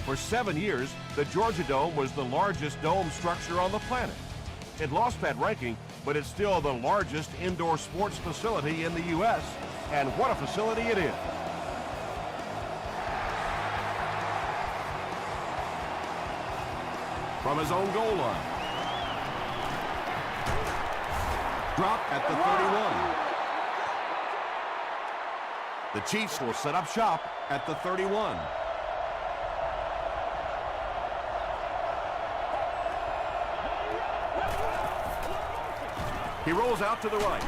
For 7 years, the Georgia Dome was the largest dome structure on the planet. It lost that ranking, but it's still the largest indoor sports facility in the U.S., and what a facility it is. From his own goal line. Drop at the 31. The Chiefs will set up shop at the 31. He rolls out to the right.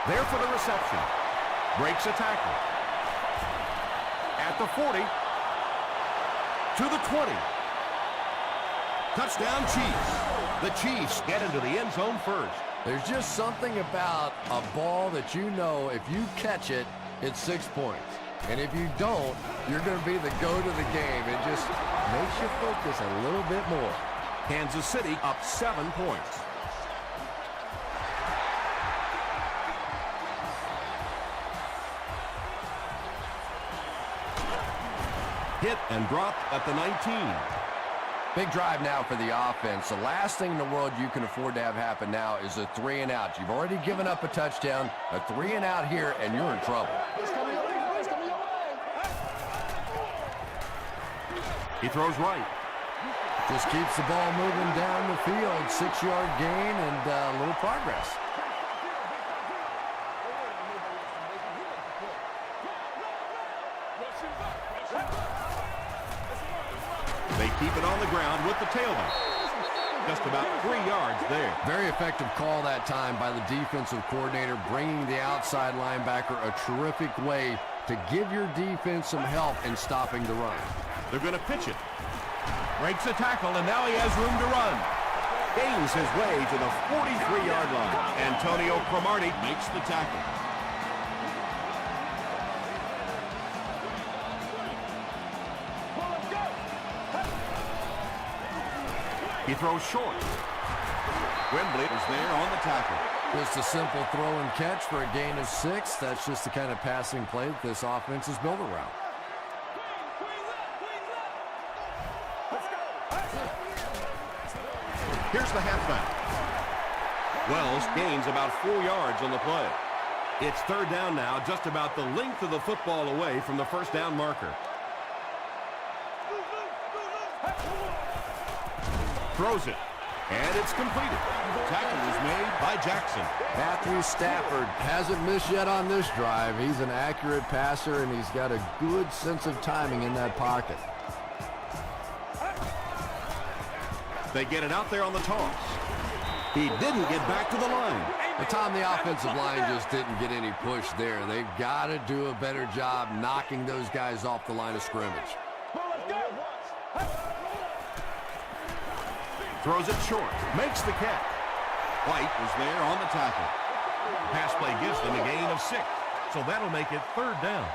There for the reception. Breaks a tackle. At the 40. To the 20. Touchdown Chiefs. The Chiefs get into the end zone first. There's just something about a ball that you know if you catch it, it's 6 points. And if you don't, you're going to be the goat of the game. It just makes you focus a little bit more. Kansas City up 7 points. Hit and dropped at the 19. Big drive now for the offense. The last thing in the world you can afford to have happen now is a 3 and out. You've already given up a touchdown, a 3 and out here, and you're in trouble. He throws right. Just keeps the ball moving down the field. 6-yard gain and a little progress. They keep it on the ground with the tailback. Just about 3 yards there. Very effective call that time by the defensive coordinator, bringing the outside linebacker, a terrific way to give your defense some help in stopping the run. They're going to pitch it. Breaks a tackle, and now he has room to run. Gains his way to the 43-yard line. Antonio Cromartie makes the tackle. He throws short. Wembley is there on the tackle. Just a simple throw and catch for a gain of 6. That's just the kind of passing play that this offense is built around. Here's the halfback. Wells gains about 4 yards on the play. It's third down now, just about the length of the football away from the first down marker. Throws it, and it's completed. The tackle is made by Jackson. Matthew Stafford hasn't missed yet on this drive. He's an accurate passer, and he's got a good sense of timing in that pocket. They get it out there on the toss. He didn't get back to the line. Tom, the offensive line just didn't get any push there. They've got to do a better job knocking those guys off the line of scrimmage. Throws it short. Makes the catch. White was there on the tackle. Pass play gives them a gain of 6. So that'll make it third down.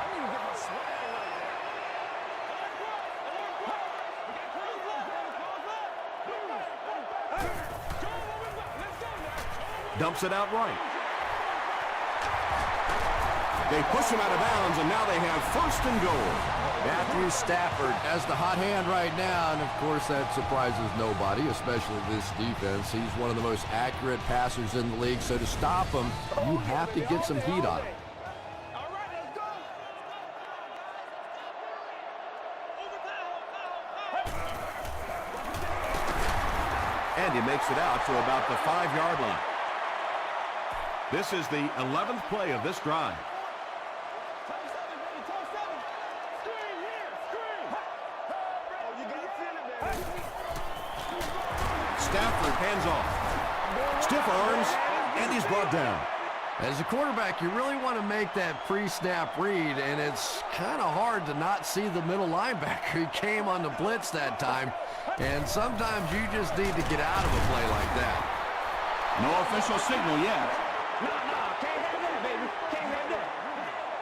Dumps it out right. They push him out of bounds, and now they have first and goal. Matthew Stafford has the hot hand right now, and of course that surprises nobody, especially this defense. He's one of the most accurate passers in the league, so to stop him, you have to get some heat on him. And he makes it out to about the 5-yard line. This is the 11th play of this drive. Stafford hands off. Stiff arms, and he's brought down. As a quarterback, you really want to make that pre-snap read, and it's kind of hard to not see the middle linebacker. He came on the blitz that time, and sometimes you just need to get out of a play like that. No official signal yet. Can't have that, baby. Can't have that.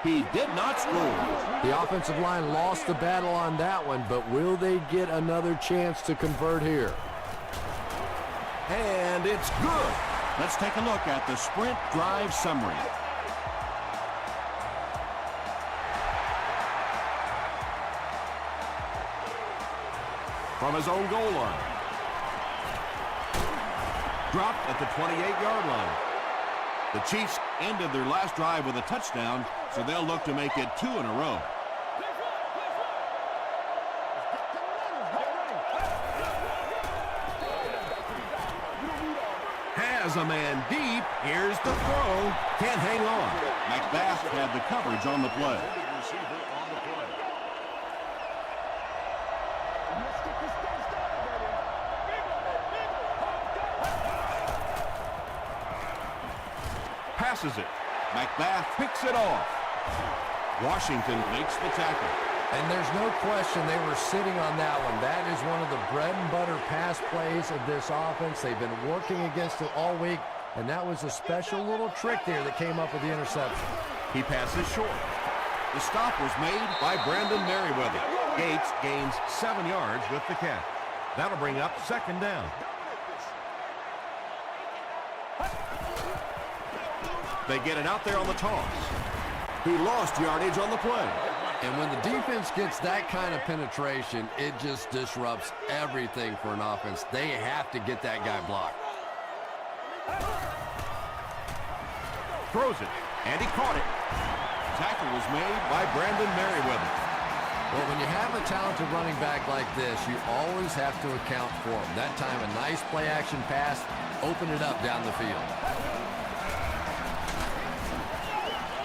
He did not score. The offensive line lost the battle on that one, but will they get another chance to convert here? And it's good. Let's take a look at the sprint drive summary. from his own goal line. Dropped at the 28-yard line. The Chiefs ended their last drive with a touchdown, so they'll look to make it 2 in a row. Has a man deep. Here's the throw. Can't hang on. McBath had the coverage on the play. Passes it. McBath picks it off. Washington makes the tackle. And there's no question they were sitting on that one. That is one of the bread and butter pass plays of this offense. They've been working against it all week, and that was a special little trick there that came up with the interception. He passes short. The stop was made by Brandon Merriweather. Gates gains 7 yards with the catch. That'll bring up 2nd down. They get it out there on the toss. He lost yardage on the play. And when the defense gets that kind of penetration, it just disrupts everything for an offense. They have to get that guy blocked. Throws it, and he caught it. Tackle was made by Brandon Merriweather. Well, when you have a talented running back like this, you always have to account for him. That time, a nice play-action pass, open it up down the field.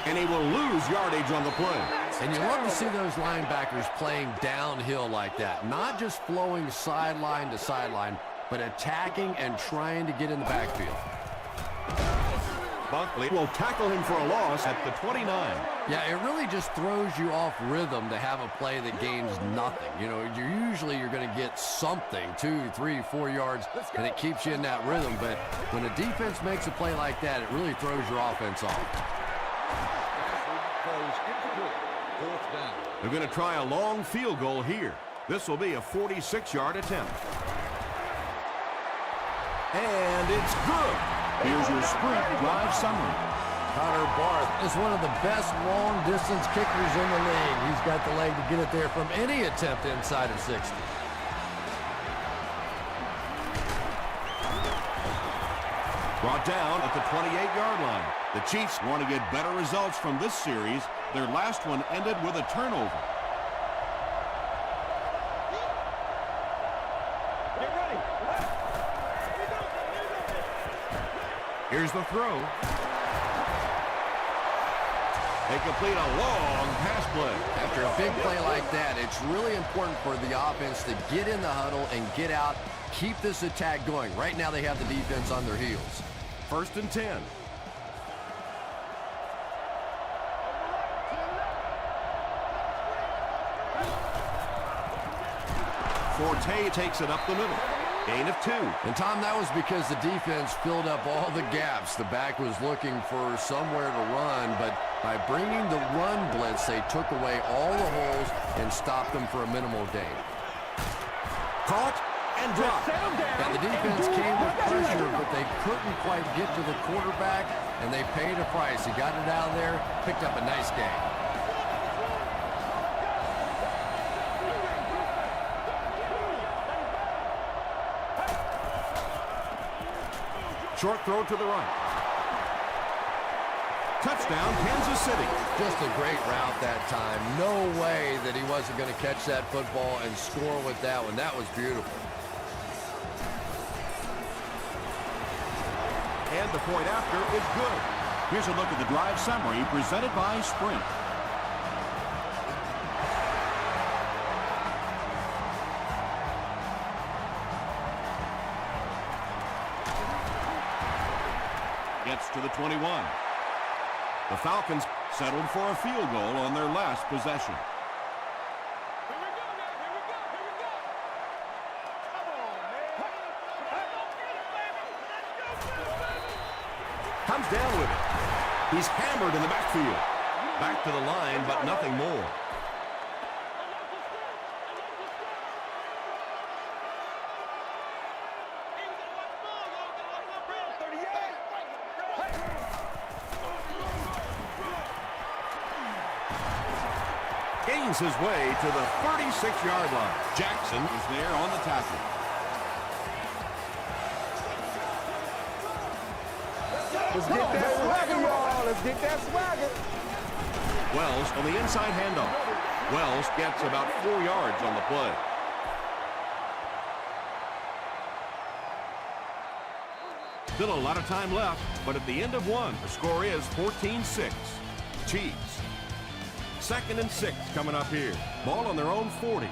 And he will lose yardage on the play. And you love to see those linebackers playing downhill like that. Not just flowing sideline to sideline, but attacking and trying to get in the backfield. Bunkley will tackle him for a loss at the 29. Yeah, it really just throws you off rhythm to have a play that gains nothing. You know, you're going to get something, 2, 3, 4 yards, and it keeps you in that rhythm. But when a defense makes a play like that, it really throws your offense off. They're going to try a long field goal here. This will be a 46-yard attempt. And it's good. Here's your sprint drive summary. Connor Barth is one of the best long-distance kickers in the league. He's got the leg to get it there from any attempt inside of 60. Brought down at the 28-yard line. The Chiefs want to get better results from this series. Their last one ended with a turnover. Get ready. Here's the throw. They complete a long pass play. After a big play like that, it's really important for the offense to get in the huddle and get out, keep this attack going. Right now they have the defense on their heels. 1st and 10. Forte takes it up the middle. Gain of 2. And, Tom, that was because the defense filled up all the gaps. The back was looking for somewhere to run, but by bringing the run blitz, they took away all the holes and stopped them for a minimal gain. Caught and dropped. And the defense came with pressure, but they couldn't quite get to the quarterback, and they paid a price. He got it out of there, picked up a nice gain. Short throw to the right. Touchdown, Kansas City. Just a great route that time. No way that he wasn't going to catch that football and score with that one. That was beautiful. And the point after is good. Here's a look at the drive summary presented by Sprint. Gets to the 21. The Falcons settled for a field goal on their last possession. Comes down with it. He's hammered in the backfield. Back to the line, but nothing more. Gains finds his way to the 36-yard line. Jackson is there on the tackle. Let's get that swagger, y'all. Let's get that swagger. Wells on the inside handoff. Wells gets about 4 yards on the play. Still a lot of time left, but at the end of one, the score is 14-6. Chiefs. 2nd and 6 coming up here. Ball on their own 40.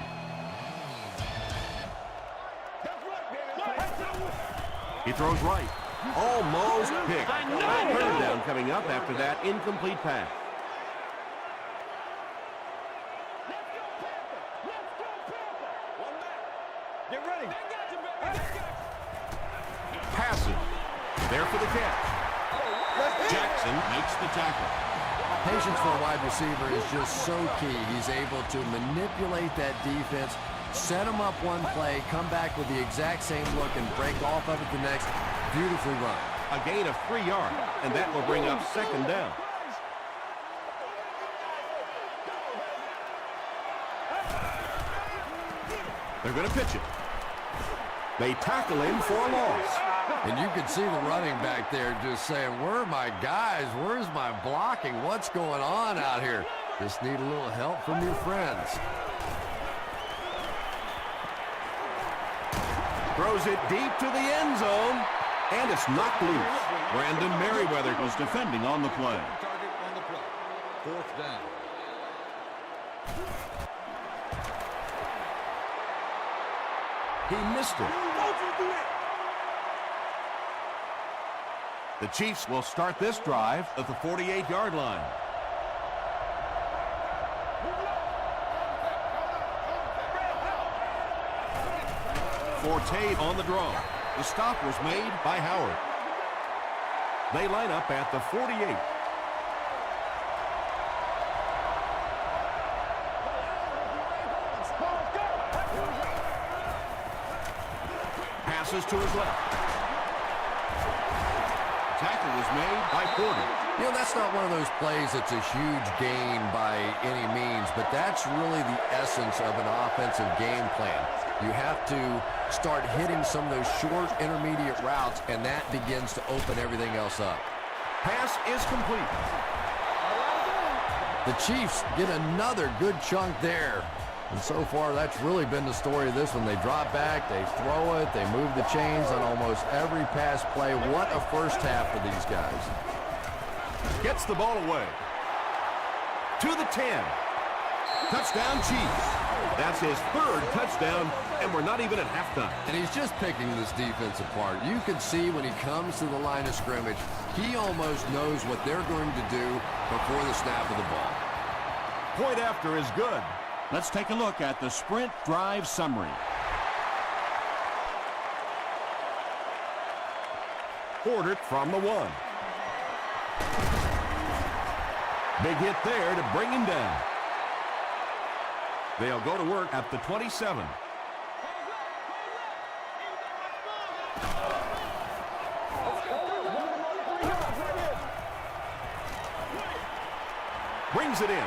He throws right. Almost picked. Third down coming up after that incomplete pass. Get ready. Passes. There for the catch. Jackson makes the tackle. Patience for a wide receiver is just so key. He's able to manipulate that defense, set him up one play, come back with the exact same look, and break off of it the next. Beautifully run. A gain of 3 yards, and that will bring up 2nd down. They're going to pitch it. They tackle him for a loss. And you can see the running back there just saying, where are my guys? Where's my blocking? What's going on out here? Just need a little help from your friends. Throws it deep to the end zone, and it's knocked loose. Brandon Merriweather Was defending on the play. Target on the play. 4th down. He missed it. The Chiefs will start this drive at the 48-yard line. Forte on the draw. The stop was made by Howard. They line up at the 48. Passes to his left. Tackle was made by Porter. You know, that's not one of those plays that's a huge gain by any means, but that's really the essence of an offensive game plan. You have to start hitting some of those short intermediate routes, and that begins to open everything else up. Pass is complete. The Chiefs get another good chunk there. And so far, that's really been the story of this one. They drop back, they throw it, they move the chains on almost every pass play. What a first half for these guys. Gets the ball away. To the 10. Touchdown Chiefs. That's his 3rd touchdown, and we're not even at halftime. And he's just picking this defense apart. You can see when he comes to the line of scrimmage, he almost knows what they're going to do before the snap of the ball. Point after is good. Let's take a look at the sprint drive summary. Porter from the 1. Big hit there to bring him down. They'll go to work at the 27. Brings it in.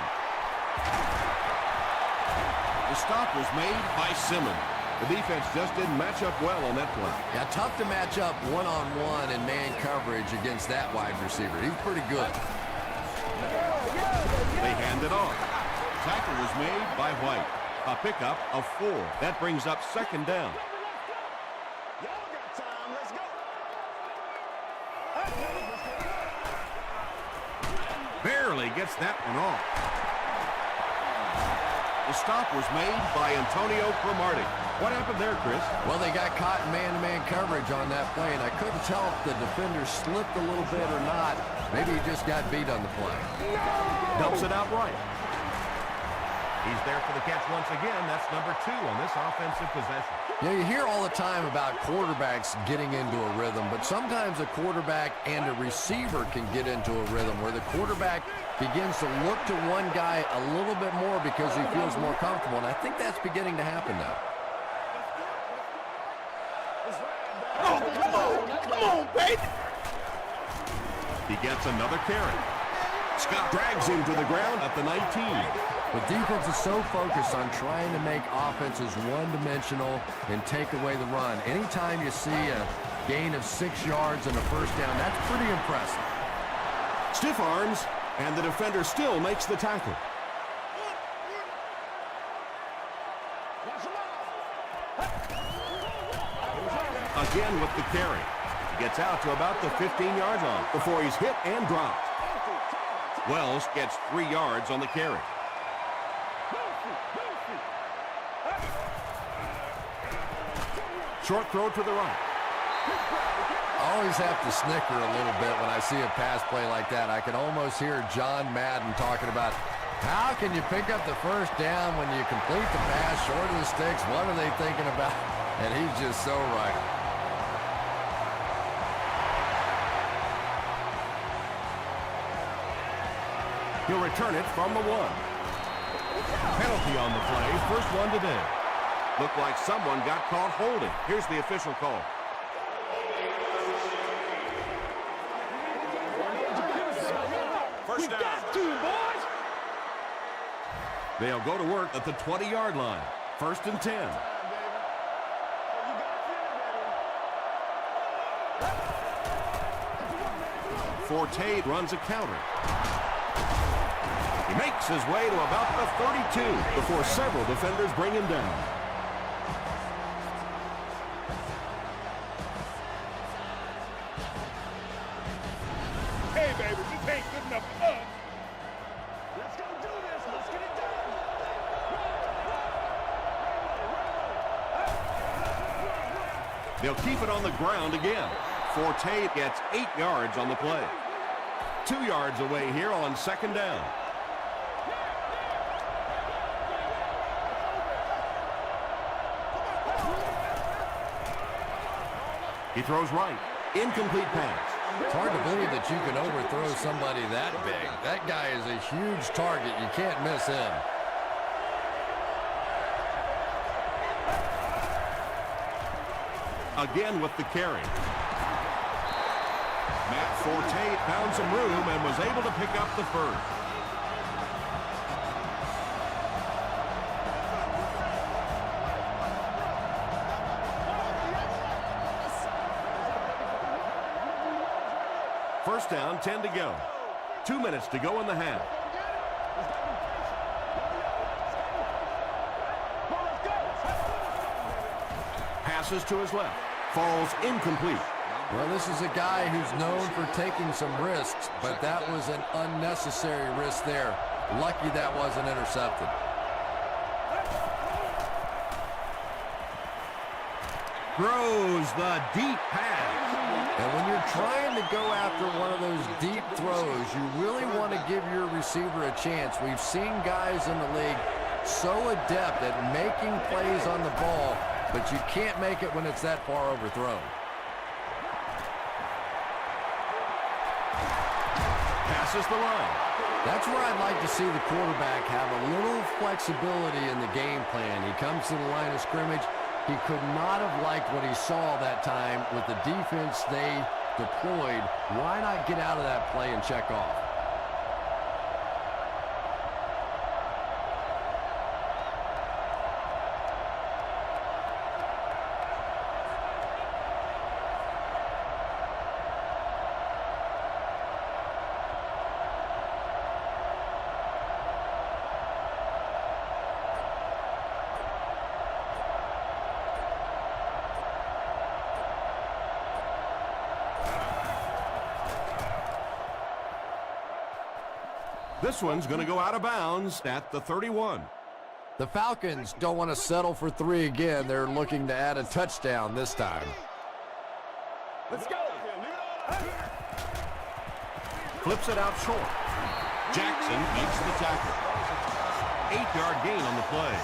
The stop was made by Simmons. The defense just didn't match up well on that play. Yeah, tough to match up one-on-one in man coverage against that wide receiver. He's pretty good. They hand it off. Tackle was made by White. A pickup of 4. That brings up 2nd down. Barely gets that one off. The stop was made by Antonio Cromartie. What happened there, Chris? Well, they got caught in man-to-man coverage on that play, and I couldn't tell if the defender slipped a little bit or not. Maybe he just got beat on the play. Dumps it out right. He's there for the catch once again. That's number 2 on this offensive possession. You know, you hear all the time about quarterbacks getting into a rhythm, but sometimes a quarterback and a receiver can get into a rhythm where the quarterback begins to look to one guy a little bit more because he feels more comfortable, and I think that's beginning to happen now. Oh, come on, baby! He gets another carry. Scott drags him to the ground at the 19. The defense is so focused on trying to make offenses one-dimensional and take away the run. Anytime you see a gain of 6 yards and a first down, that's pretty impressive. Stiff arms, and the defender still makes the tackle. Again with the carry. He gets out to about the 15-yard line before he's hit and dropped. Wells gets 3 yards on the carry. Short throw to the right. I always have to snicker a little bit when I see a pass play like that. I can almost hear John Madden talking about how can you pick up the first down when you complete the pass short of the sticks? What are they thinking about? And he's just so right. He'll return it from the 1. Penalty on the play. First one today. Looked like someone got caught holding. Here's the official call. First down. They'll go to work at the 20-yard line. First and 10. Forte runs a counter. He makes his way to about the 32 before several defenders bring him down. Hey, baby, this ain't good enough for us. Let's go do this. Let's get it done. They'll keep it on the ground again. Forte gets 8 yards on the play. 2 yards away here on second down. He throws right. Incomplete pass. It's hard to believe that you can overthrow somebody that big. That guy is a huge target. You can't miss him. Again with the carry. Matt Forte found some room and was able to pick up the first. First down, 10 to go. 2 minutes to go in the half. Passes to his left. Falls incomplete. Well, this is a guy who's known for taking some risks, but that was an unnecessary risk there. Lucky that wasn't intercepted. Throws the deep pass. And when you're trying to go after one of those deep throws, you really want to give your receiver a chance. We've seen guys in the league so adept at making plays on the ball, but you can't make it when it's that far overthrown. Passes the line. That's where I'd like to see the quarterback have a little flexibility in the game plan. He comes to the line of scrimmage. He could not have liked what he saw that time with the defense they deployed. Why not get out of that play and check off? This one's going to go out of bounds at the 31. The Falcons don't want to settle for 3 again. They're looking to add a touchdown this time. Let's go. Flips it out short. Jackson makes the tackle. 8-yard gain on the play.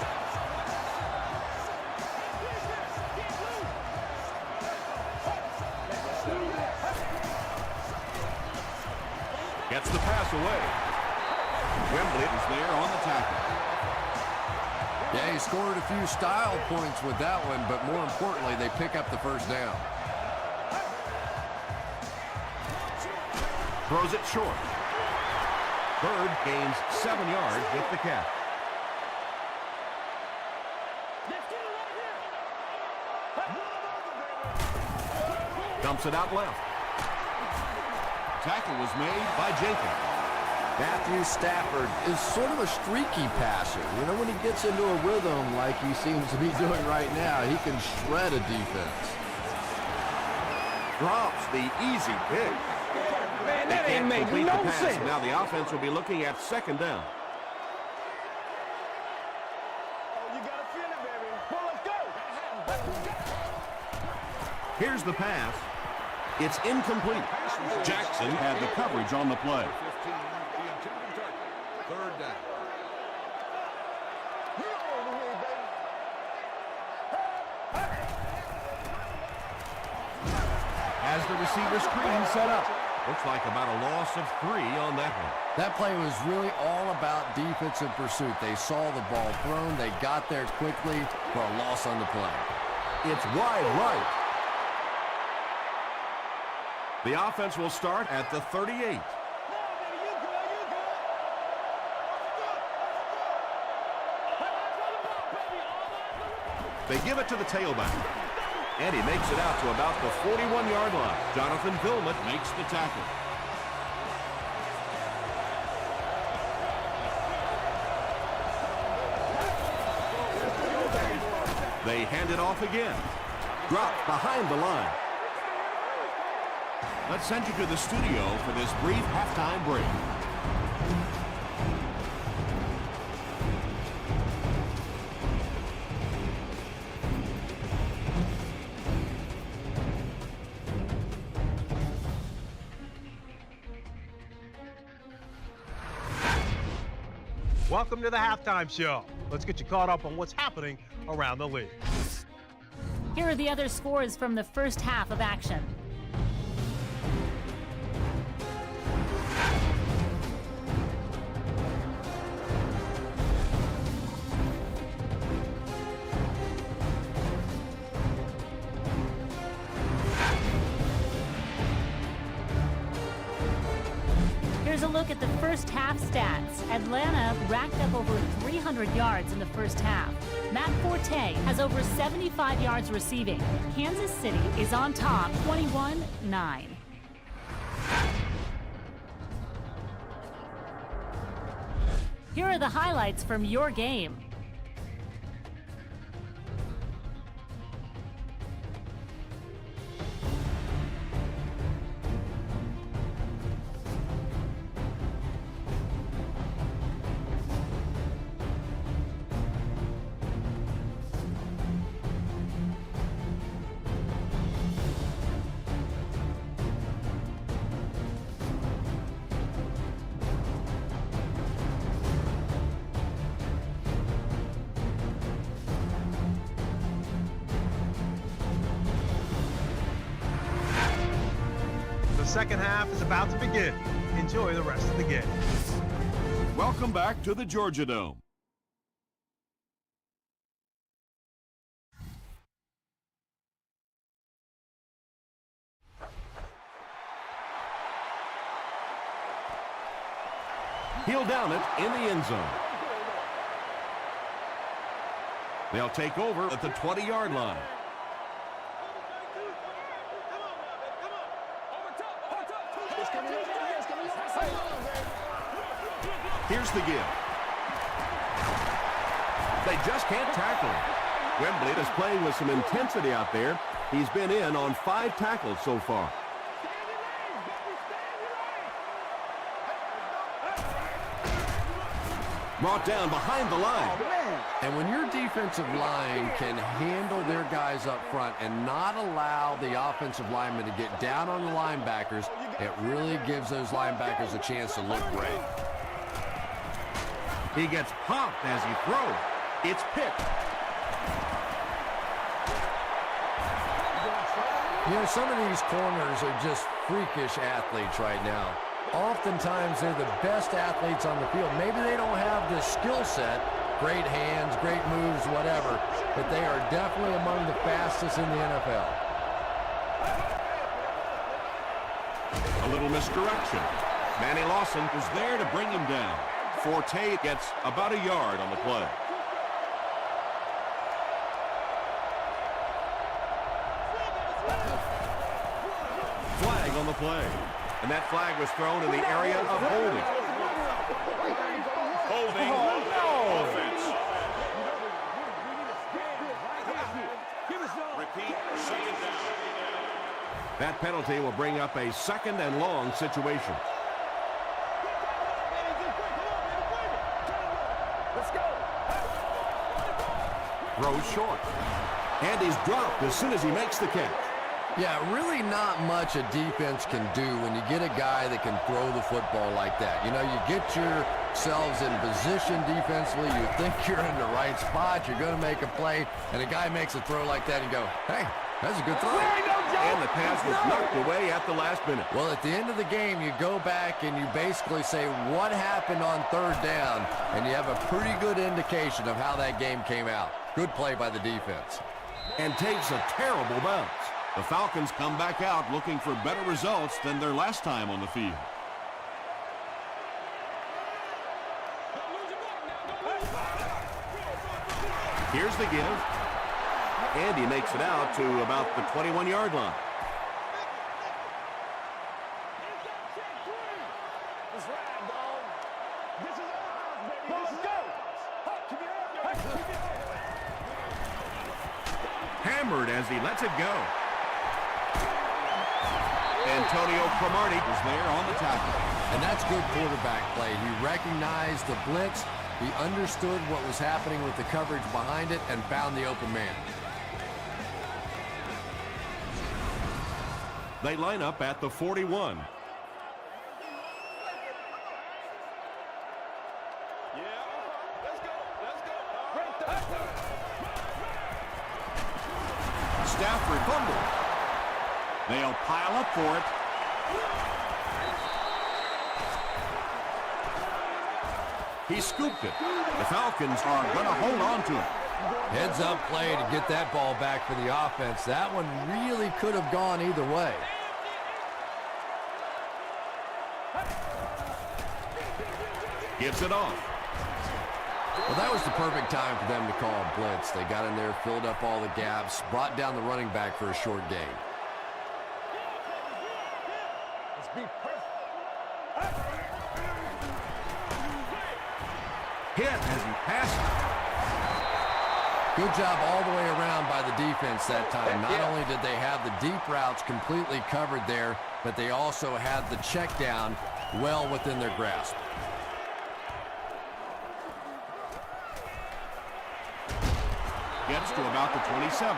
Gets the pass away. Wembley is there on the tackle. Yeah, he scored a few style points with that one, but more importantly, they pick up the first down. Throws it short. Bird gains 7 yards with the catch. Dumps it out left. Tackle was made by Jenkins. Matthew Stafford is sort of a streaky passer. You know, when he gets into a rhythm like he seems to be doing right now, he can shred a defense. Drops the easy pick. Man, They that ain't can't make complete the no pass. sense. Now the offense will be looking at second down. You got to feel it, baby. Well, let's go. Here's the pass. It's incomplete. Jackson had the coverage on the play. 15, the intended target. Third down. As the receiver screen set up. Looks like about a loss of 3 on that one. That play was really all about defensive pursuit. They saw the ball thrown. They got there quickly for a loss on the play. It's wide right. The offense will start at the 38. They give it to the tailback. And he makes it out to about the 41-yard line. Jonathan Vilmot makes the tackle. They hand it off again. Dropped behind the line. Let's send you to the studio for this brief halftime break. Welcome to the halftime show. Let's get you caught up on what's happening around the league. Here are the other scores from the first half of action. Here's a look at the first half stats. Atlanta racked up over 300 yards in the first half. Matt Forte has over 75 yards receiving. Kansas City is on top, 21-9. Here are the highlights from your game. The second half is about to begin. Enjoy the rest of the game. Welcome back to the Georgia Dome. He'll down it in the end zone. They'll take over at the 20-yard line. Here's the give. They just can't tackle him. Wembley is playing with some intensity out there. He's been in on 5 tackles so far. Brought down behind the line. And when your defensive line can handle their guys up front and not allow the offensive linemen to get down on the linebackers, it really gives those linebackers a chance to look great. He gets popped as he throws. It's picked. You know, some of these corners are just freakish athletes right now. Oftentimes, they're the best athletes on the field. Maybe they don't have the skill set, great hands, great moves, whatever, but they are definitely among the fastest in the NFL. A little misdirection. Manny Lawson was there to bring him down. Forte gets about a yard on the play. on the play. And that flag was thrown in the area of holding. Holding offense. Repeat, second down. That penalty will bring up a second and long situation. Throws short. And he's dropped as soon as he makes the catch. Yeah, really not much a defense can do when you get a guy that can throw the football like that. You know, you get yourselves in position defensively. You think you're in the right spot. You're going to make a play, and a guy makes a throw like that and you go, hey, that's a good throw. And the pass was knocked away at the last minute. Well, at the end of the game, you go back and you basically say what happened on third down, and you have a pretty good indication of how that game came out. Good play by the defense. And takes a terrible bounce. The Falcons come back out looking for better results than their last time on the field. Here's the give. And he makes it out to about the 21-yard line. Hammered as he lets it go. Antonio Cromartie is there on the tackle. And that's good quarterback play. He recognized the blitz. He understood what was happening with the coverage behind it and found the open man. They line up at the 41. Stafford fumbled. They'll pile up for it. He scooped it. The Falcons are going to hold on to it. Heads up play to get that ball back for the offense. That one really could have gone either way. Gives it off. Well, that was the perfect time for them to call a blitz. They got in there, filled up all the gaps, brought down the running back for a short gain. Hit as he passes. Good job all the way around by the defense that time. Not only did they have the deep routes completely covered there, but they also had the check down well within their grasp. Gets to about the 27.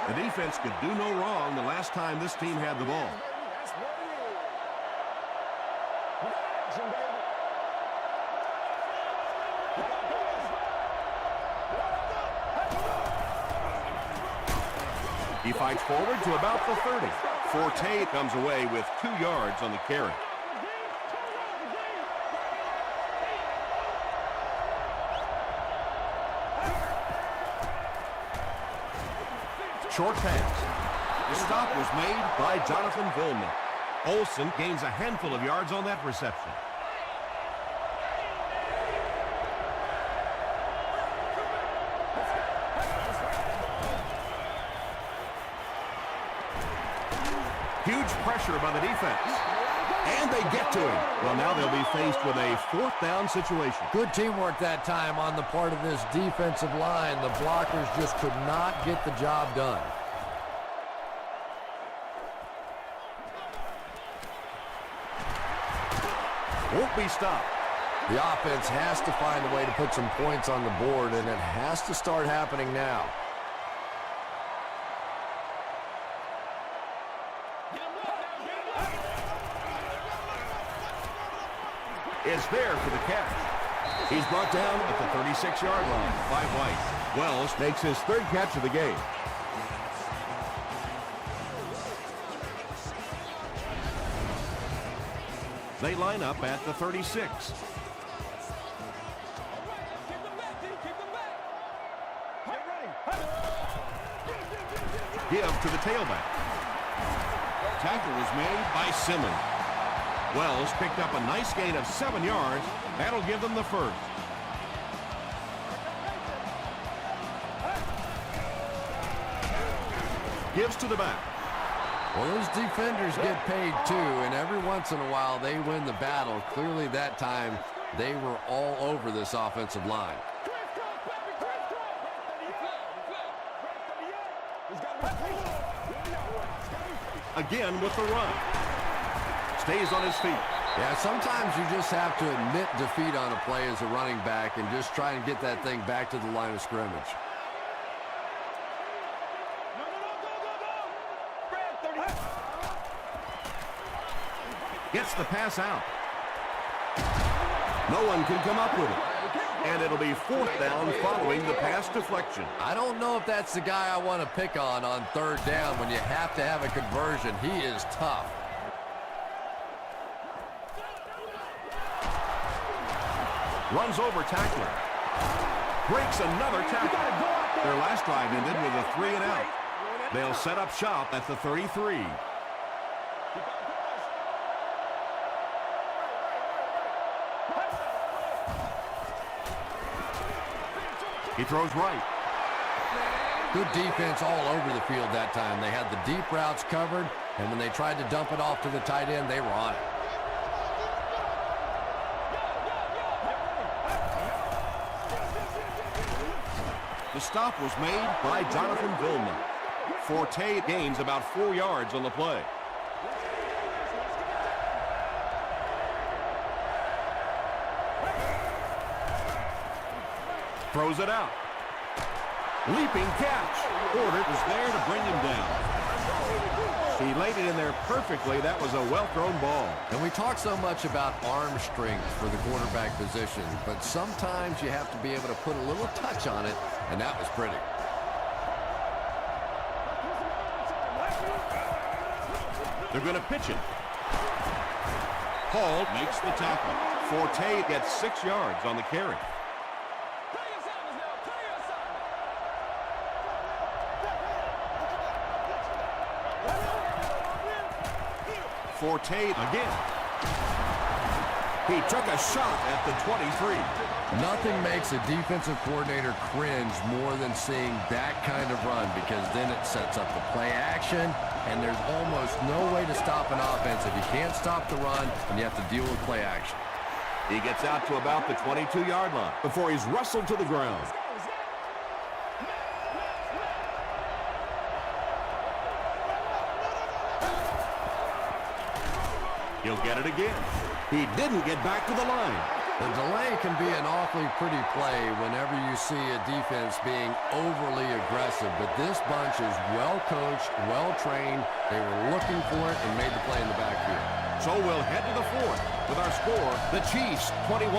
The defense could do no wrong the last time this team had the ball. He fights forward to about the 30. Forte comes away with 2 yards on the carry. Short pass. The stop was made by Jonathan Volman. Olsen gains a handful of yards on that reception. Huge pressure by the defense. And they get to him. Well, now they'll be faced with a 4th down situation. Good teamwork that time on the part of this defensive line. The blockers just could not get the job done. Won't be stopped. The offense has to find a way to put some points on the board, and it has to start happening now. Is there for the catch. He's brought down at the 36-yard line by White. Wells makes his 3rd catch of the game. They line up at the 36. Give to the tailback. Tackle was made by Simmons. Wells picked up a nice gain of 7 yards. That'll give them the 1st. Gives to the back. Well, those defenders get paid too, and every once in a while they win the battle. Clearly that time they were all over this offensive line. Again with the run. Stays on his feet. Yeah, sometimes you just have to admit defeat on a play as a running back and just try and get that thing back to the line of scrimmage. Gets the pass out. No one can come up with it. And it'll be 4th down following the pass deflection. I don't know if that's the guy I want to pick on 3rd down when you have to have a conversion. He is tough. Runs over tackler. Breaks another tackle. Their last drive ended with a 3 and out. They'll set up shop at the 33. He throws right. Good defense all over the field that time. They had the deep routes covered, and when they tried to dump it off to the tight end, they were on it. The stop was made by Jonathan Vilma. Forte gains about 4 yards on the play. Throws it out. Leaping catch. Porter was there to bring him down. He laid it in there perfectly. That was a well-thrown ball. And we talk so much about arm strength for the quarterback position, but sometimes you have to be able to put a little touch on it, and that was pretty. They're going to pitch it. Hall makes the tackle. Forte gets 6 yards on the carry. Forte again. He took a shot at the 23. Nothing makes a defensive coordinator cringe more than seeing that kind of run, because then it sets up the play action, and there's almost no way to stop an offense if you can't stop the run and you have to deal with play action. He gets out to about the 22-yard line before he's wrestled to the ground. He'll get it again. He didn't get back to the line. The delay can be an awfully pretty play whenever you see a defense being overly aggressive, but this bunch is well-coached, well-trained. They were looking for it and made the play in the backfield. So we'll head to the 4th with our score. The Chiefs 21,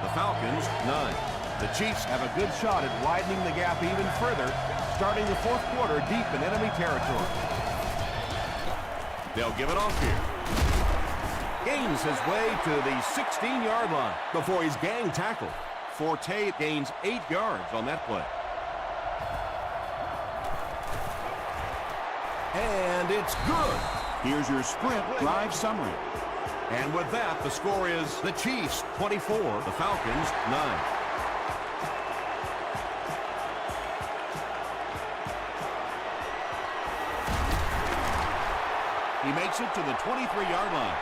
the Falcons 9. The Chiefs have a good shot at widening the gap even further, starting the 4th quarter deep in enemy territory. They'll give it off here. Gains his way to the 16-yard line before he's gang tackled. Forte gains 8 yards on that play. And it's good. Here's your sprint drive summary. And with that, the score is the Chiefs 24, the Falcons 9. He makes it to the 23-yard line.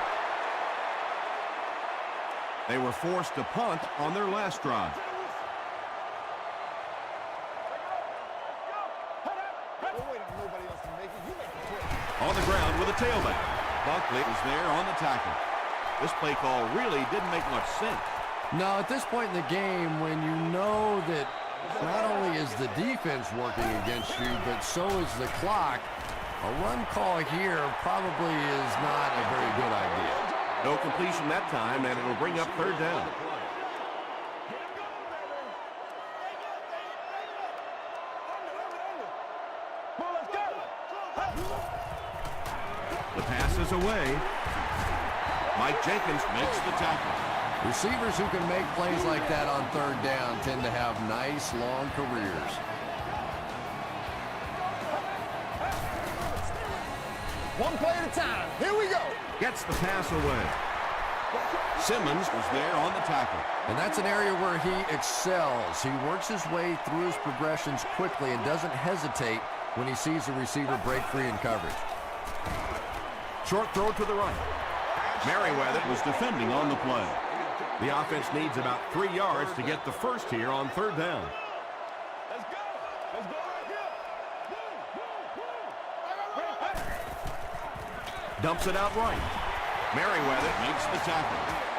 They were forced to punt on their last drive. On the ground with a tailback. Buckley was there on the tackle. This play call really didn't make much sense. No, at this point in the game, when you know that not only is the defense working against you, but so is the clock, a run call here probably is not a very good idea. No completion that time, and it'll bring up 3rd down. The pass is away. Mike Jenkins makes the tackle. Receivers who can make plays like that on 3rd down tend to have nice, long careers. One play at a time. Here we go. Gets the pass away. Simmons was there on the tackle. And that's an area where he excels. He works his way through his progressions quickly and doesn't hesitate when he sees the receiver break free in coverage. Short throw to the right. Merriweather was defending on the play. The offense needs about 3 yards to get the first here on third down. Let's go. Let's go right here. Dumps it out right. Merriweather makes the tackle.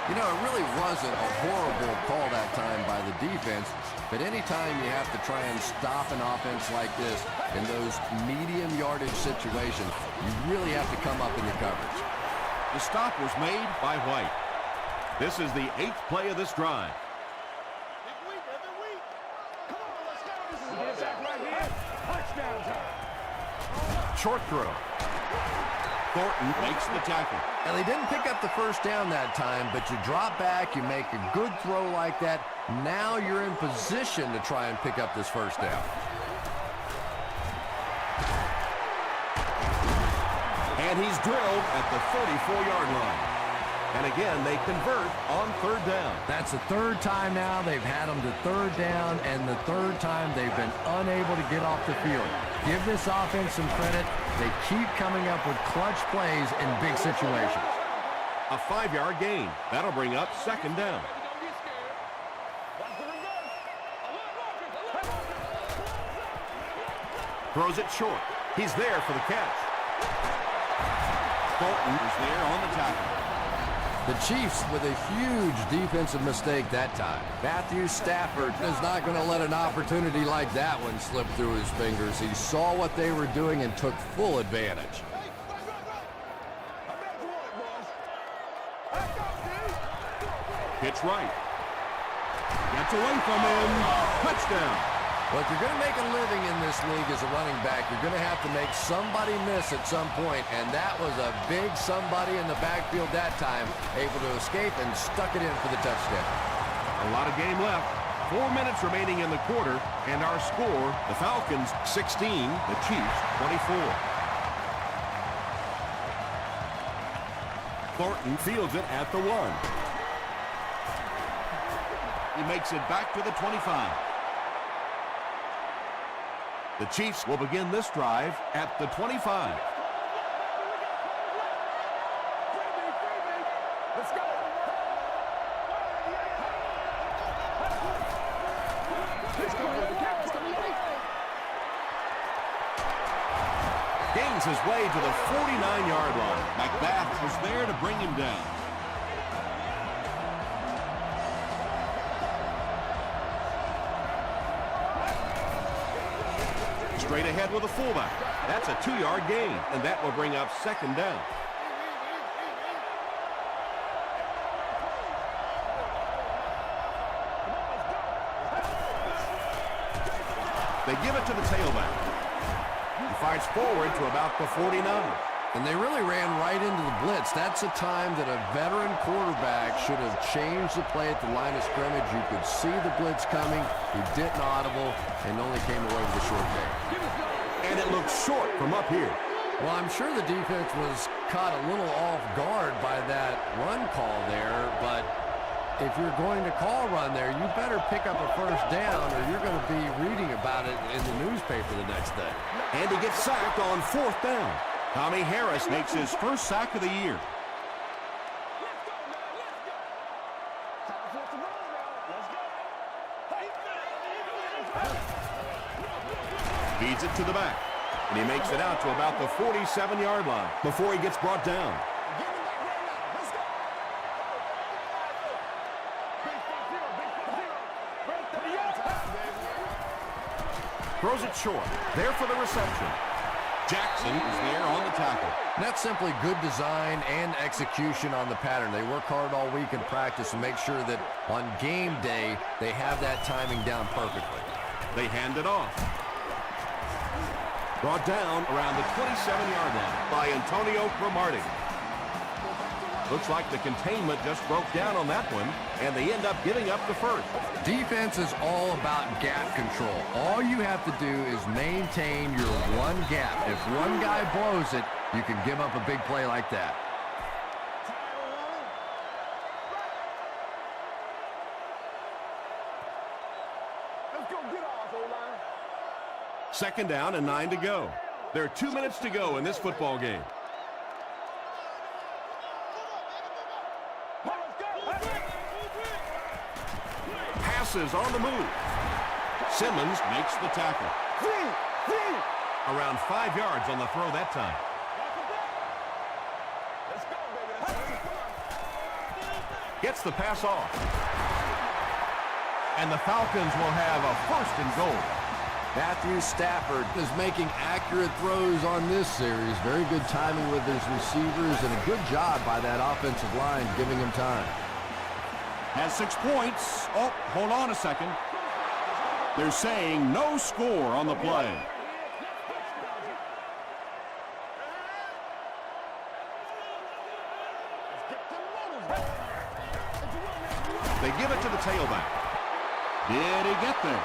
You know, it really wasn't a horrible call that time by the defense, but anytime you have to try and stop an offense like this in those medium yardage situations, you really have to come up in the coverage. The stop was made by White. This is the 8th play of this drive. Every week. Come on, let's go. This is get back right here. Touchdown time. Short throw. Thornton makes the tackle. And they didn't pick up the first down that time, but you drop back, you make a good throw like that. Now you're in position to try and pick up this first down. And he's drilled at the 34-yard line. And again, they convert on third down. That's the third time now they've had them to third down, and the third time they've been unable to get off the field. Give this offense some credit. They keep coming up with clutch plays in big situations. A 5-yard gain. That'll bring up second down. Throws it short. He's there for the catch. Thornton is there on the tackle. The Chiefs with a huge defensive mistake that time. Matthew Stafford is not going to let an opportunity like that one slip through his fingers. He saw what they were doing and took full advantage. Pitch right. Gets away from him. Touchdown. Well, if you're going to make a living in this league as a running back, you're going to have to make somebody miss at some point, and that was a big somebody in the backfield that time, able to escape and stuck it in for the touchdown. A lot of game left. 4 minutes remaining in the quarter, and our score, the Falcons 16, the Chiefs 24. Thornton fields it at the 1. He makes it back to the 25. The Chiefs will begin this drive at the 25. Let's go. Gains his way to the 49-yard line. McBath was there to bring him down. Straight ahead with a fullback. That's a 2-yard gain, and that will bring up second down. They give it to the tailback. He fights forward to about the 49. And they really ran right into the blitz. That's a time that a veteran quarterback should have changed the play at the line of scrimmage. You could see the blitz coming. He didn't audible and only came away with a short gain. And it looks short from up here. Well, I'm sure the defense was caught a little off guard by that run call there, but if you're going to call run there, you better pick up a first down or you're going to be reading about it in the newspaper the next day. And he gets sacked on fourth down. Tommy Harris makes his first sack of the year. Feeds it to the back. And he makes it out to about the 47-yard line before he gets brought down. Throws it short. There for the reception. Jackson is there on the tackle. And that's simply good design and execution on the pattern. They work hard all week in practice and make sure that on game day they have that timing down perfectly. They hand it off. Brought down around the 27-yard line by Antonio Cromartie. Looks like the containment just broke down on that one, and they end up giving up the first. Defense is all about gap control. All you have to do is maintain your one gap. If one guy blows it, you can give up a big play like that. Let's go get ours, O-line. Second down and 9 to go. There are 2 minutes to go in this football game. is on the move. Simmons makes the tackle. Around 5 yards on the throw that time. Gets the pass off. And the Falcons will have a 1st and goal. Matthew Stafford is making accurate throws on this series. Very good timing with his receivers and a good job by that offensive line giving him time. Has 6 points. Oh, hold on a second. They're saying no score on the play. They give it to the tailback. Did he get there?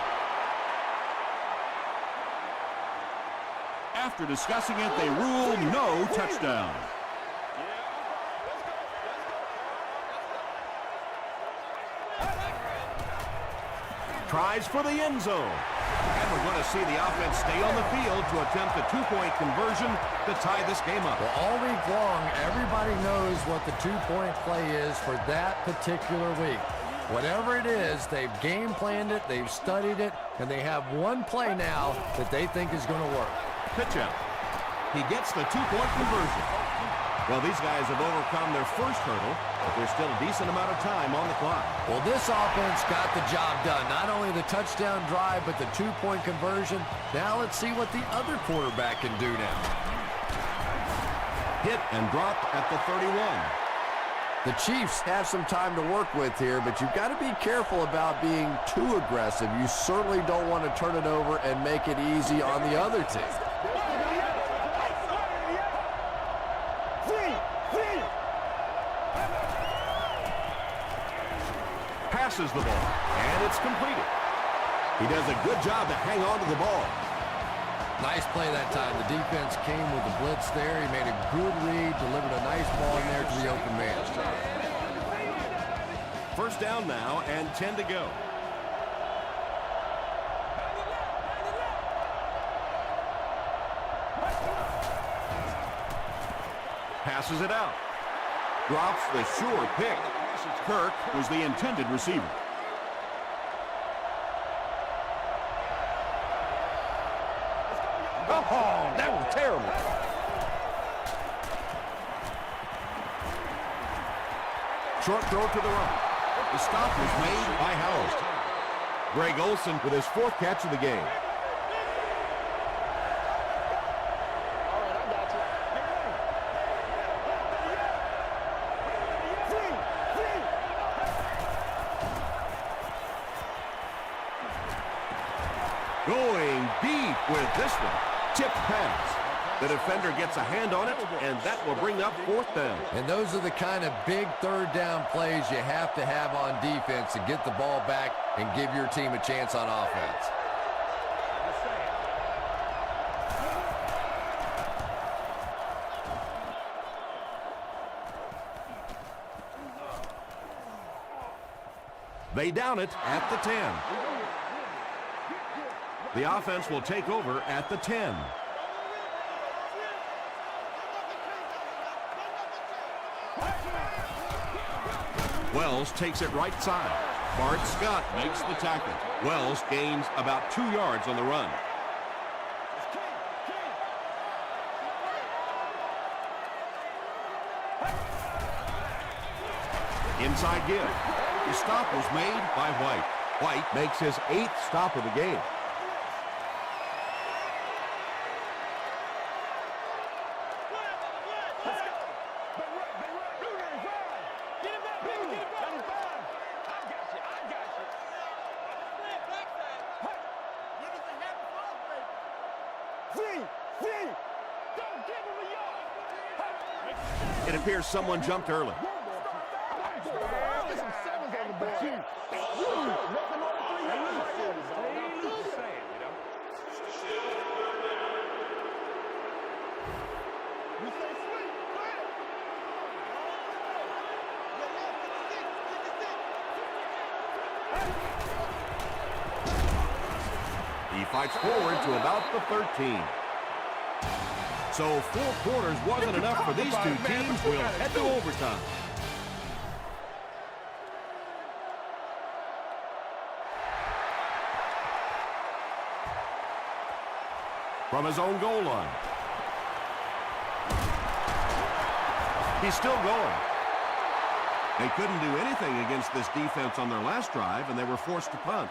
After discussing it, they rule no touchdown. Tries for the end zone. And we're going to see the offense stay on the field to attempt a 2-point conversion to tie this game up. Well, all week long, everybody knows what the 2-point play is for that particular week. Whatever it is, they've game planned it, they've studied it, and they have one play now that they think is going to work. Pitch out. He gets the 2-point conversion. Well, these guys have overcome their first hurdle, but there's still a decent amount of time on the clock. Well, this offense got the job done. Not only the touchdown drive, but the 2-point conversion. Now let's see what the other quarterback can do now. Hit and dropped at the 31. The Chiefs have some time to work with here, but you've got to be careful about being too aggressive. You certainly don't want to turn it over and make it easy on the other team. Passes the ball, and it's completed. He does a good job to hang on to the ball. Nice play that time. The defense came with the blitz there. He made a good read, delivered a nice ball in there to the open man. First down now, and 10 to go. Passes it out. Drops the sure pick. Kirk was the intended receiver. Oh, that was terrible. Short throw to the right. The stop was made by Howard. Greg Olsen with his 4th catch of the game. Going deep with this one. Tipped pass. The defender gets a hand on it, and that will bring up 4th down. And those are the kind of big 3rd down plays you have to have on defense to get the ball back and give your team a chance on offense. They down it at the 10. The offense will take over at the 10. Wells takes it right side. Bart Scott makes the tackle. Wells gains about 2 yards on the run. Inside give. The stop was made by White. White makes his 8th stop of the game. It appears someone jumped early. He fights forward to about the 13. So 4 quarters wasn't enough for these two teams. We'll head to overtime. from his own goal line. He's still going. They couldn't do anything against this defense on their last drive, and they were forced to punt.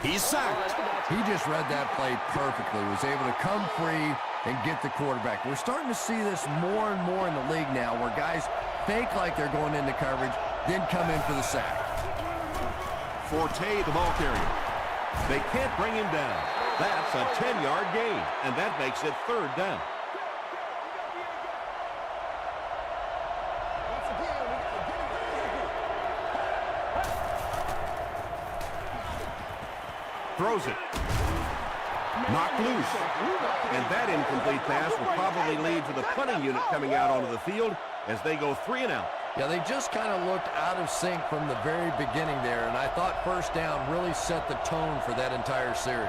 He's sacked. He just read that play perfectly, was able to come free and get the quarterback. We're starting to see this more and more in the league now, where guys fake like they're going into coverage, then come in for the sack. Forte, the ball carrier. They can't bring him down. That's a 10-yard gain, and that makes it third down. Throws it. Knocked loose. And that incomplete pass will probably lead to the punting unit coming out onto the field as they go 3 and out. Yeah, they just kind of looked out of sync from the very beginning there, and I thought first down really set the tone for that entire series.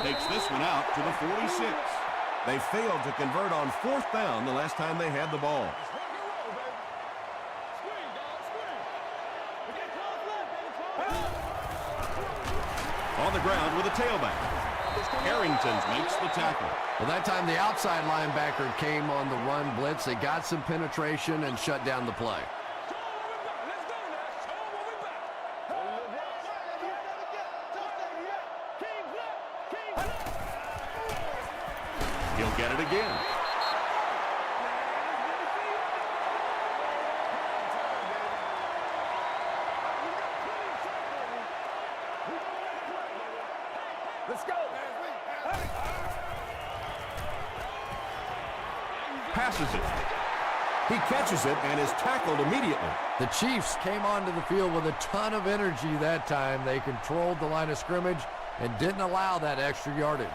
Takes this one out to the 46. They failed to convert on 4th down the last time they had the ball. On the ground with a tailback. Harrington makes the tackle. Well, that time the outside linebacker came on the run blitz. They got some penetration and shut down the play. He'll get it again. Let's go. Passes it. He catches it and is tackled immediately. The Chiefs came onto the field with a ton of energy that time. They controlled the line of scrimmage and didn't allow that extra yardage.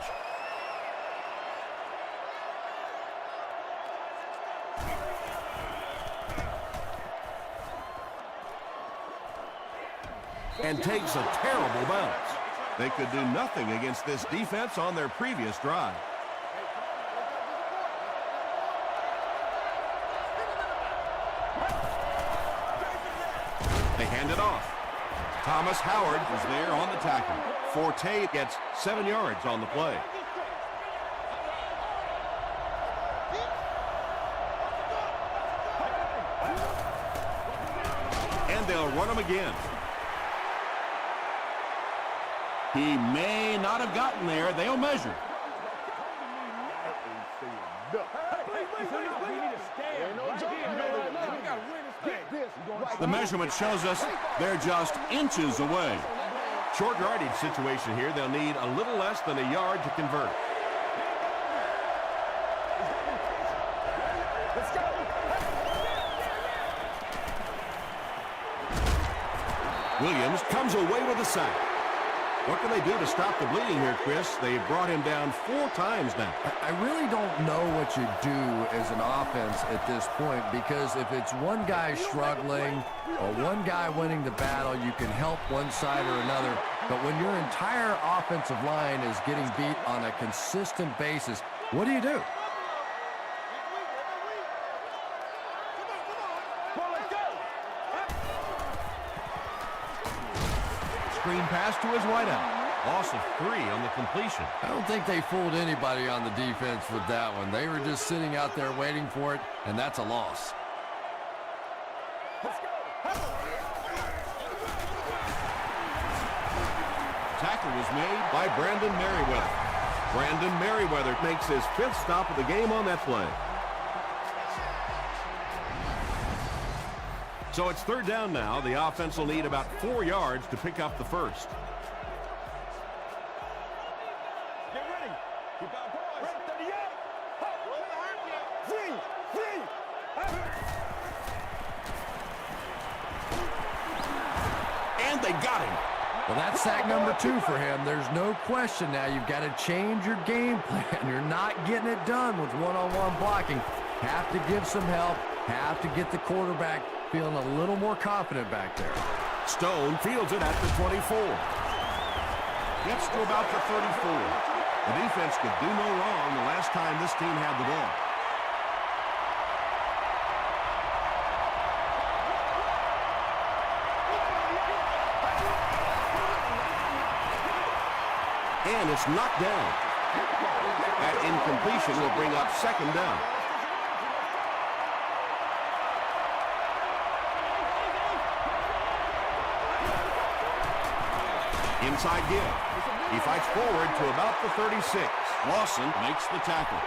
And takes a terrible bounce. They could do nothing against this defense on their previous drive. They hand it off. Thomas Howard was there on the tackle. Forte gets 7 yards on the play. And they'll run him again. He may not have gotten there. They'll measure. The measurement shows us they're just inches away. Short yardage situation here. They'll need a little less than a yard to convert. Williams comes away with a sack. What can they do to stop the bleeding here, Chris? They've brought him down 4 times now. I really don't know what you do as an offense at this point, because if it's one guy struggling or one guy winning the battle, you can help one side or another. But when your entire offensive line is getting beat on a consistent basis, what do you do? Screen pass to his wideout. Loss of 3 on the completion. I don't think they fooled anybody on the defense with that one. They were just sitting out there waiting for it, and that's a loss. Tackle was made by Brandon Merriweather. Brandon Merriweather makes his 5th stop of the game on that play. So it's 3rd down now. The offense will need about 4 yards to pick up the first. Get ready. Keep out boys. 38. And they got him. Well, that's sack number 2 for him. There's no question now. You've got to change your game plan. You're not getting it done with one-on-one blocking. Have to give some help Have to get the quarterback feeling a little more confident back there. Stone fields it at the 24. Gets to about the 34. The defense could do no wrong the last time this team had the ball. And it's knocked down. That incompletion will bring up second down. Inside give. He fights forward to about the 36. Lawson makes the tackle.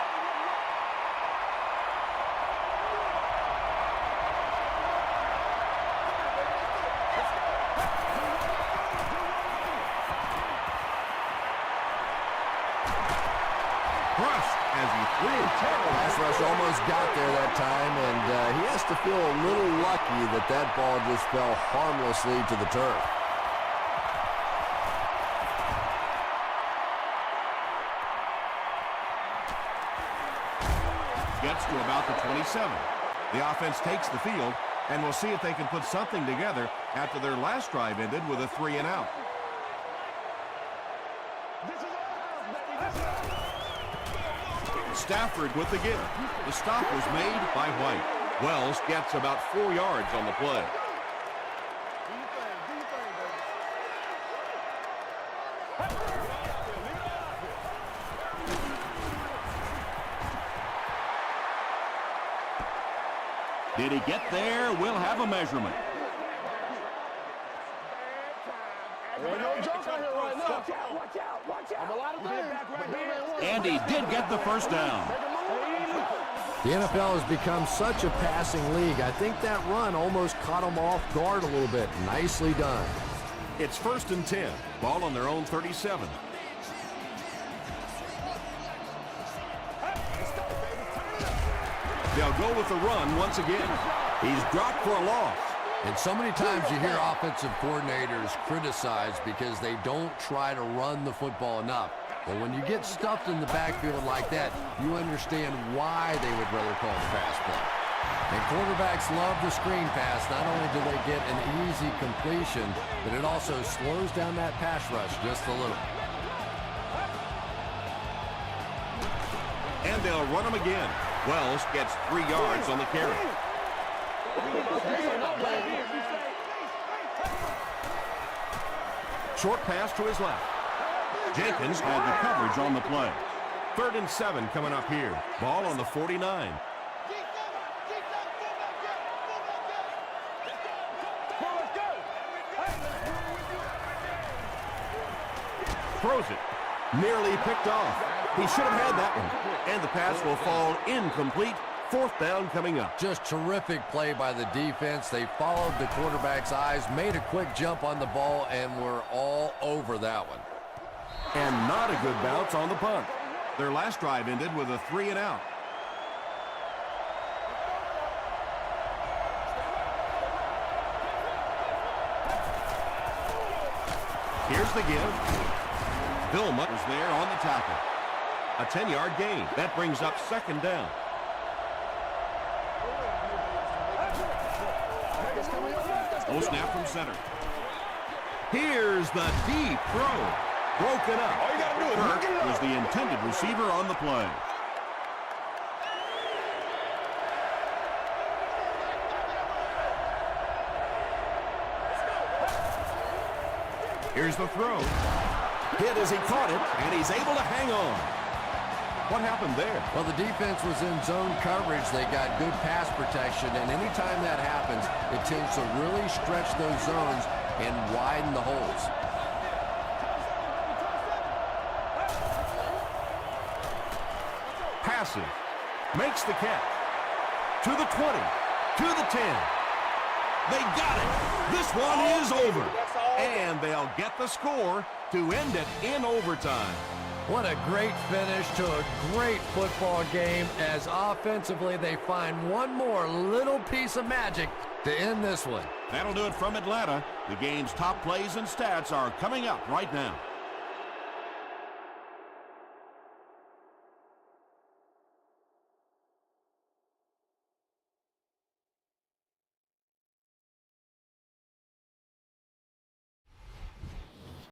Crushed as he threw. Pass rush almost got there that time, and he has to feel a little lucky that that ball just fell harmlessly to the turf. Gets to about the 27. The offense takes the field, and we'll see if they can put something together after their last drive ended with a 3 and out. Stafford with the give. The stop was made by White. Wells gets about 4 yards on the play. Did he get there? We'll have a measurement. And he did get the first down. The NFL has become such a passing league. I think that run almost caught them off guard a little bit. Nicely done. It's 1st and 10. Ball on their own 37. They'll go with the run once again. He's dropped for a loss. And so many times you hear offensive coordinators criticized because they don't try to run the football enough. But when you get stuffed in the backfield like that, you understand why they would rather call the pass play. And quarterbacks love the screen pass. Not only do they get an easy completion, but it also slows down that pass rush just a little. And they'll run him again. Wells gets 3 yards on the carry. Short pass to his left. Jenkins had the coverage on the play. 3rd and 7 coming up here. Ball on the 49. Throws it. Nearly picked off. He should have had that one. And the pass will fall incomplete. 4th down coming up. Just terrific play by the defense. They followed the quarterback's eyes, made a quick jump on the ball, and were all over that one. And not a good bounce on the punt. Their last drive ended with a 3 and out. Here's the give. Vilma was there on the tackle. A 10-yard gain. That brings up 2nd down. Oh, snap from center. Here's the deep throw. Broken up. All you got to do is Kirk was the intended receiver on the play. Here's the throw. Hit as he caught it, and he's able to hang on. What happened there? Well, the defense was in zone coverage. They got good pass protection, and anytime that happens, it tends to really stretch those zones and widen the holes. Passive. Makes the catch. To the 20. To the 10. They got it. This one is over. And they'll get the score to end it in overtime. What a great finish to a great football game, as offensively they find one more little piece of magic to end this one. That'll do it from Atlanta. The game's top plays and stats are coming up right now.